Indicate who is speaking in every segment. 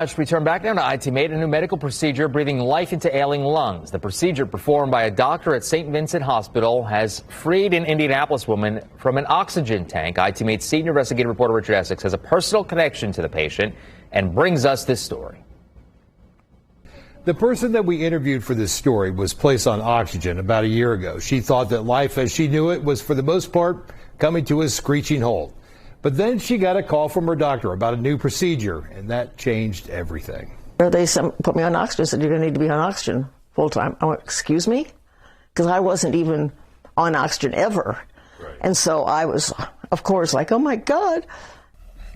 Speaker 1: Let's return back now to IT Mate, a new medical procedure breathing life into ailing lungs. The procedure performed by a doctor at St. Vincent Hospital has freed an Indianapolis woman from an oxygen tank. IT Mate's senior investigative reporter Richard Essex has a personal connection to the patient and brings us this story.
Speaker 2: The person that we interviewed for this story was placed on oxygen about a year ago. She thought that life as she knew it was, for the most part, coming to a screeching halt. But then she got a call from her doctor about a new procedure, and that changed everything.
Speaker 3: They put me on oxygen, said, you're going to need to be on oxygen full time. I went, excuse me? Because I wasn't even on oxygen ever. Right. And so I was, of course, like, oh my God.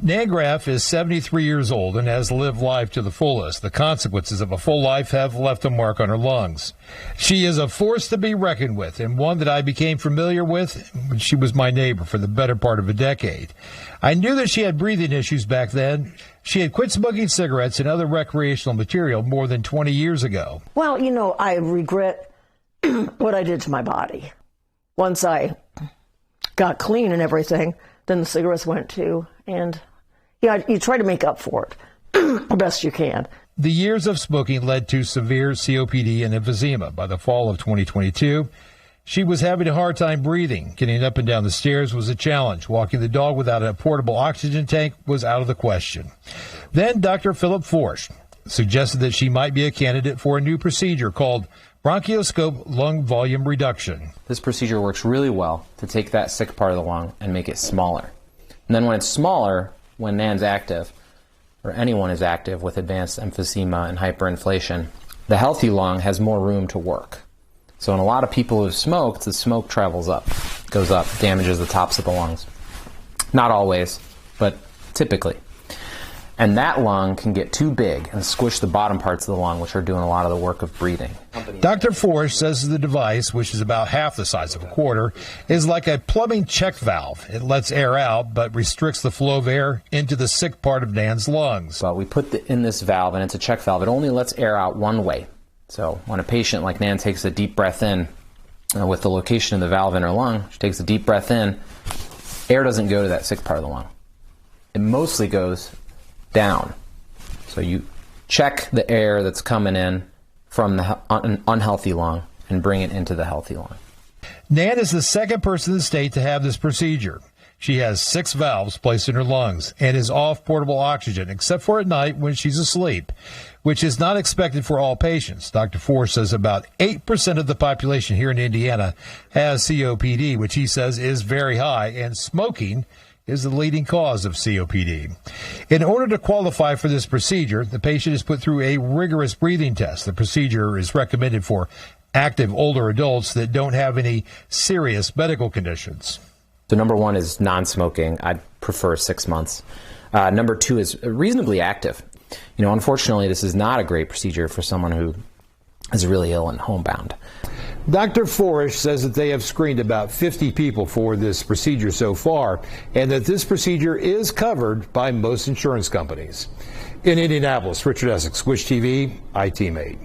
Speaker 4: Nan Graff is 73 years old and has lived life to the fullest. The consequences of a full life have left a mark on her lungs. She is a force to be reckoned with, and one that I became familiar with when she was my neighbor for the better part of a decade. I knew that she had breathing issues back then. She had quit smoking cigarettes and other recreational material more than 20 years ago.
Speaker 3: Well, you know, I regret what I did to my body. Once I got clean and everything, then the cigarettes went too, and yeah, you try to make up for it the best you can.
Speaker 4: The years of smoking led to severe COPD and emphysema. By the fall of 2022, she was having a hard time breathing. Getting up and down the stairs was a challenge. Walking the dog without a portable oxygen tank was out of the question. Then Dr. Philip Forsch suggested that she might be a candidate for a new procedure called bronchoscope lung volume reduction.
Speaker 5: This procedure works really well to take that sick part of the lung and make it smaller. And then when it's smaller, when Nan's active, or anyone is active with advanced emphysema and hyperinflation, the healthy lung has more room to work. So in a lot of people who've smoked, the smoke travels up, goes up, damages the tops of the lungs. Not always, but typically. And that lung can get too big and squish the bottom parts of the lung, which are doing a lot of the work of breathing.
Speaker 4: Dr. Forsch says the device, which is about half the size of a quarter, is like a plumbing check valve. It lets air out, but restricts the flow of air into the sick part of Nan's lungs.
Speaker 5: But we put in this valve, and it's a check valve. It only lets air out one way. So when a patient like Nan takes a deep breath in, with the location of the valve in her lung, she takes a deep breath in, air doesn't go to that sick part of the lung. It mostly goes down. So you check the air that's coming in from the unhealthy lung and bring it into the healthy lung.
Speaker 4: Nan is the second person in the state to have this procedure. She has 6 valves placed in her lungs and is off portable oxygen, except for at night when she's asleep, which is not expected for all patients. Dr. Forsch says about 8% of the population here in Indiana has COPD, which he says is very high, and smoking is the leading cause of COPD. In order to qualify for this procedure, the patient is put through a rigorous breathing test. The procedure is recommended for active older adults that don't have any serious medical conditions.
Speaker 5: So number 1 is non-smoking. I'd prefer 6 months. Number 2 is reasonably active. You know, unfortunately, this is not a great procedure for someone who is really ill and homebound.
Speaker 2: Dr. Forsch says that they have screened about 50 people for this procedure so far, and that this procedure is covered by most insurance companies. In Indianapolis, Richard Essex, Squish TV, IT Mate.